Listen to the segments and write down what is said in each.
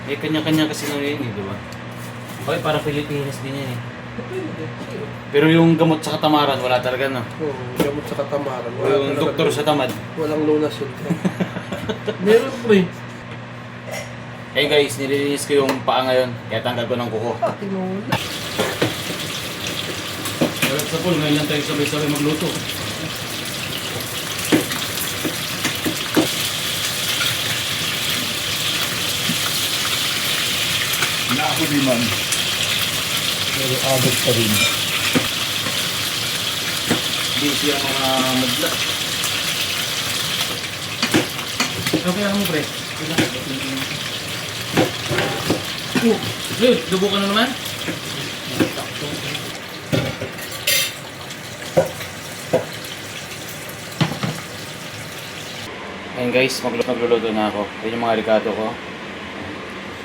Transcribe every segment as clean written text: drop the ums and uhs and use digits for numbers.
May kanya-kanya kasi na yun, di ba? Okay, para Pilipinas din yan eh. Depende. Pero yung gamot sa katamaran, wala talaga no? Oo, gamot sa katamaran. O yung doktor sa tamad. Walang lunas yun. Meron pre. Hey guys, nililinis ko yung paa ngayon. Kaya tanggal ko ng kuko. Tinula. Walang sa pool, ngayon lang tayo sabay-sabay magluto. Ako di man. Pero agad pa rin. Hindi siya mga madla. Okay lang mo pre. Dude, dubo ka na naman? Ayun guys, magluluto na ako. Ayun yung mga ricado ko.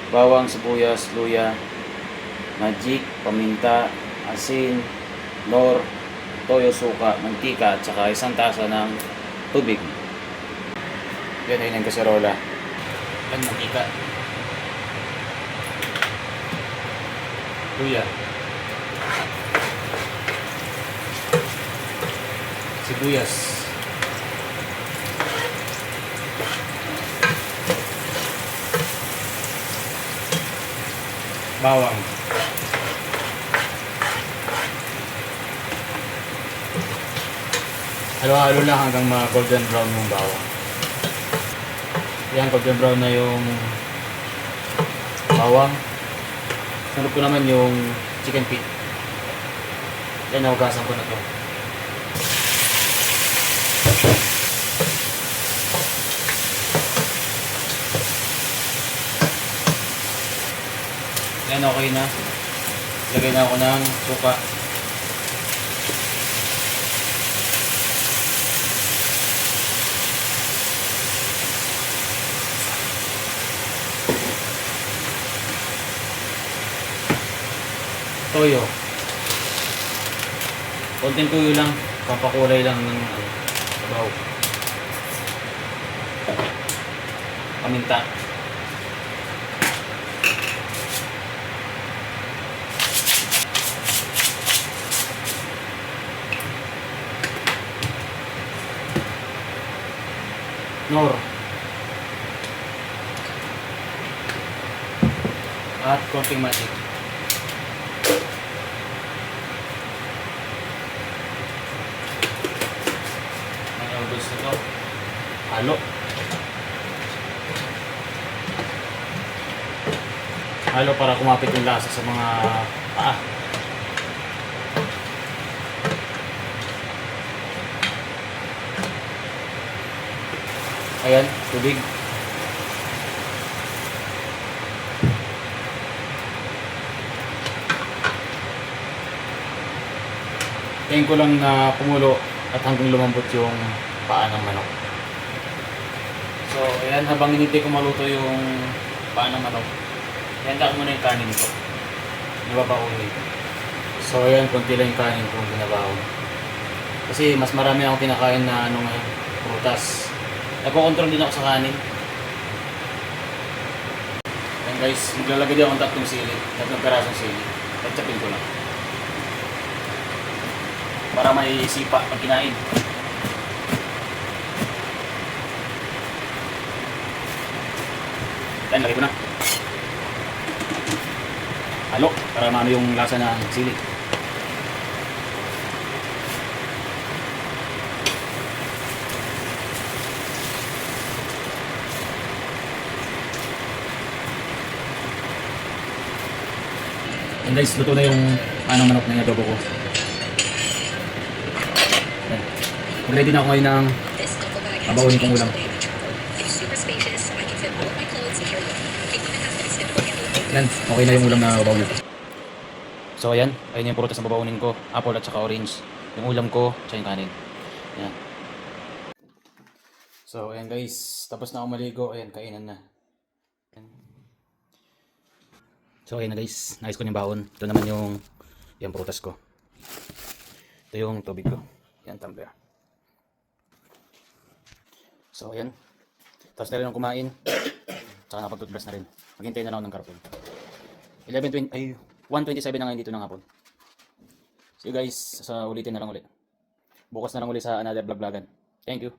Bawang, sibuyas, luya, magic, paminta, asin, nor, toyo, suka, mantika, at saka isang tasa ng tubig. Yan, ayun ang kaserola. Yan, mantika. Luya. Sibuyas. Bawang. Halo-halo lang hanggang ma-golden brown yung bawang. Yan, golden brown na yung bawang. Sunod ko naman yung chicken feet. Yan, nahugasan ko na to. Yan, okay na. Lagay na ako ng suka. Toyo. Konting toyo lang. Pampakulay lang ng sabaw. Paminta. Nor. At konting magic. Mayroon ito. Halo. Halo para kumapit yung lasa sa mga paa. Ayan, tubig. Tingin ko lang na kumulo at hanggang lumambot yung paa ng manok. So, ayan, habang hinintay ko maluto yung paa ng manok, handa ko muna yung kanin ko. Nababaon ito. So, ayan, konti lang yung kanin ko binabaon. Kasi mas marami akong kinakain na prutas. Nagko-control din ako sa kanin. Ayan guys, maglalagay din akong tatlong sili. Tatlong perasong sili. Tatchapin ko lang. Para may sipa pag kinain. Ayan, lagay ko na. Halo, para maano yung lasa ng sili. And guys, luto na yung anong manok na adobo ko. Ayan. Ready na ako ngayon ng babawin kong ulam. Ayan, okay na yung ulam na babawin. So ayan, ayun yung prutas na babawin ko. Apple at saka orange. Yung ulam ko, tsaka yung kanin. Ayan. So ayan guys, tapos na ako maligo. Ayan, kainan na. So ayun na guys, nais ko yung baon. Ito naman yung prutas ko. Ito yung tubig ko. Yan, tumbler. So ayan. Tapos na rin akong kumain. Tsaka nakapag-toothbrush na rin. Maghintay na lang ako ng karpon. 11:20, ay 1:27 na ngayon dito ng hapon. See you guys sa ulitin na lang ulit. Bukas na lang ulit sa another vlog-vlogan. Thank you.